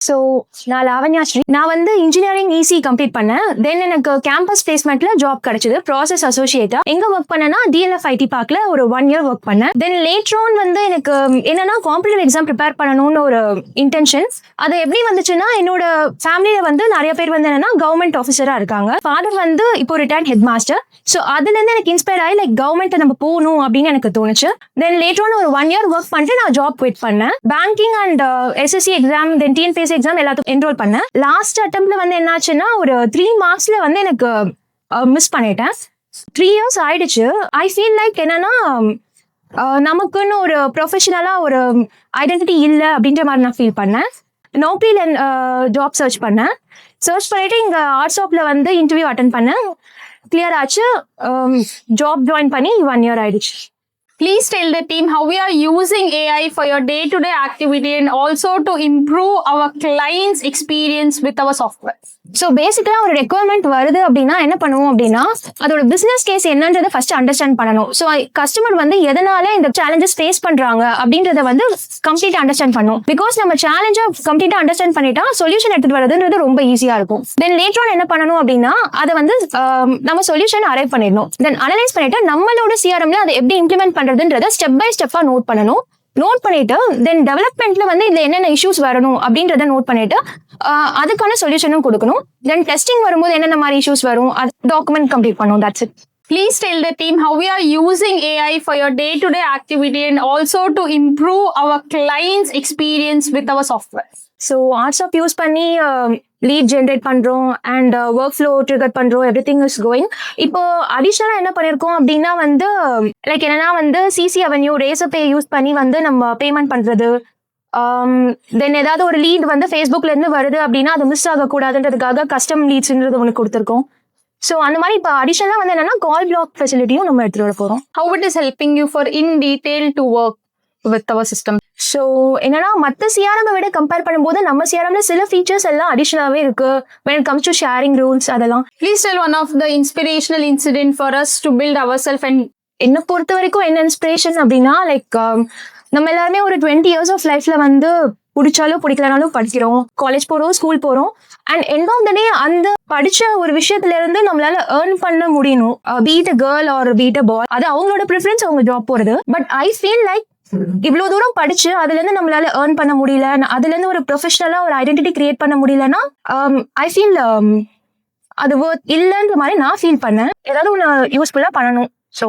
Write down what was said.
So நான் லாவண்யா ஸ்ரீ. நான் வந்து இன்ஜினியரிங் இசி கம்ப்ளீட் பண்ணேன். தென் எனக்கு கேம்பஸ் பிளேஸ்மெண்ட்ல ஜாப் கிடைச்சது ப்ராசஸ் அசோசியேட்டா. எங்க ஒர்க் பண்ணேன்னா DLF IT பார்க்ல ஒரு 1 year ஒர்க் பண்ணேன். தென் லேட்டர் ஆன் வந்து எனக்கு என்னன்னா காம்படிட்டிவ் எக்ஸாம் ப்ரிப்பேர் பண்ணணும்னு ஒரு இன்டென்ஷன். அது எப்படி வந்துச்சுன்னா, என்னோட ஃபேமிலியில வந்து நிறைய பேர் வந்து என்னன்னா கவர்மெண்ட் ஆஃபீஸரா இருக்காங்க. ஃபாதர் வந்து இப்போ ரிட்டையர்ட் ஹெட் மாஸ்டர். ஸோ அதுல இருந்து எனக்கு இன்ஸ்பயர் ஆகி லைக் கவர்மெண்ட் நம்ம போகணும் அப்படின்னு எனக்கு தோணுச்சு. தென் லேட்டர் ஆன் ஒரு 1 year ஒர்க் பண்ணிட்டு நான் ஜாப் குவிட் பண்ணேன். Banking and SSC exam then TNPSC exam எல்லாத்துக்கும் என்ரோல் பண்ணேன். லாஸ்ட் அட்டெம்ப்ட்ல வந்து என்னாச்சுன்னா ஒரு 3 marksல வந்து எனக்கு மிஸ் பண்ணிட்டேன். 3 years ஆயிடுச்சு. ஐ ஃபீல் லைக் என்னன்னா நமக்குன்னு ஒரு ப்ரொஃபஷனலா ஒரு ஐடென்டிட்டி இல்லை அப்படின்ற மாதிரி நான் ஃபீல் பண்ணேன். நோக்கில ஜாப் சர்ச் பண்ணேன். சர்ச் பண்ணிட்டு இங்க ஆர்ட்ஸாப்ல வந்து இன்டர்வியூ அட்டென்ட் பண்ணேன். கிளியர் ஆச்சு. ஜாப் ஜாயின் பண்ணி 1 year ஆயிடுச்சு. Please tell the team how we are using AI for your day-to-day activity and also to improve our clients' experience with our software. So பேசிக்கலா ஒரு requirement வருது அப்படின்னா என்ன பண்ணுவோம் அப்படின்னா, அதோட பிசினஸ் கேஸ் என்னன்றதை ஃபர்ஸ்ட் அண்டர்ஸ்டாண்ட் பண்ணணும். ஸோ கஸ்டமர் வந்து எதனால இந்த சேலஞ்சஸ் ஃபேஸ் பண்றாங்க அப்படின்றத வந்து கம்ப்ளீட்டா அண்டர்ஸ்டாண்ட் பண்ணும். பிகாஸ் நம்ம சேலஞ்சை கம்ப்ளீட்டா அண்டர்ஸ்டாண்ட் பண்ணிட்டா சொல்யூஷன் எடுத்துட்டு வரதுன்றது ரொம்ப ஈஸியா இருக்கும். தென் லேட்டர் ஆன் என்ன பண்ணணும் அப்படின்னா, அதை வந்து நம்ம சொல்யூஷன் அரைவ் பண்ணிடணும். தென் அனலைஸ் பண்ணிட்டு நம்மளோட CRMல அதை எப்படி இம்ப்ளிமெண்ட் பண்றதுன்றத ஸ்டெப் பை ஸ்டெப்பா நோட் பண்ணணும். நோட் பண்ணிட்டு தென் டெவலப்மெண்ட்ல வந்து இதுல என்னென்ன இஷ்யூஸ் வரணும் அப்படின்றத நோட் பண்ணிட்டு அதுக்கான சொல்யூஷனும் கொடுக்கணும். தென் டெஸ்டிங் வரும்போது என்னென்ன மாதிரி இஷ்யூஸ் வரும் அது டாக்குமெண்ட் கம்ப்ளீட் பண்ணும். That's it. Please tell the team how we are using AI for your day-to-day activity and also to improve our clients' experience with our software. So WhatsApp use பண்ணி lead generate பண்றோம் and work flow trigger பண்றோம். Everything is going. இப்போ அடிஷனலா என்ன பண்ணிருக்கோம் அப்படின்னா வந்து like என்னன்னா வந்து CC Avenue ரேசர் பே யூஸ் பண்ணி வந்து நம்ம பேமெண்ட் பண்றது. தென் ஏதாவது ஒரு லீட் வந்து ஃபேஸ்புக்ல இருந்து வருது அப்படின்னா அது மிஸ் ஆகக்கூடாதுன்றதுக்காக கஸ்டம் லீட்ஸ்ன்றது ஒன்று கொடுத்துருக்கோம். ஸோ அந்த மாதிரி இப்போ அடிஷனலா வந்து என்னன்னா கால் பிளாக் ஃபெசிலிட்டியும் நம்ம எடுத்துட்டு வர போறோம். How it is helping you for in detail to work with our system? So என்னன்னா மற்ற CRM விட கம்பேர் பண்ணும்போது நம்ம CRMல சில ஃபீச்சர்ஸ் எல்லாம் அடிஷனலாவே இருக்கு. when it comes to sharing rules அதெல்லாம். Please tell one of the inspirational incident for us to build ourselves. And என்னை பொறுத்த வரைக்கும் என்ன இன்ஸ்பிரேஷன் அப்படின்னா லைக் நம்ம எல்லாருமே ஒரு 20 years ஆஃப் லைஃப்ல வந்து பிடிச்சாலும் பிடிக்கலனாலும் படிக்கிறோம், காலேஜ் போறோம், ஸ்கூல் போறோம். And end of the day அந்த படிச்ச ஒரு விஷயத்துல இருந்து நம்மளால ஏர்ன் பண்ண முடியணும். Beat a girl or beat a boy, அது அவங்களோட ப்ரிஃபரன்ஸ், அவங்க ஜாப் போறது. பட் ஐ ஃபீல் லைக் இவ்வளவு தூரம் படிச்சு அதுல இருந்து நம்மளால ஏர்ன் பண்ண முடியல, அதுல இருந்து ஒரு ப்ரொஃபஷனலா ஒரு ஐடென்டிட்டி கிரியேட் பண்ண முடியலன்னா ஐ ஃபீல் அது இல்லைன்ற மாதிரி நான் ஃபீல் பண்ணேன். ஏதாவது ஒன்று யூஸ்ஃபுல்லா பண்ணணும். ஸோ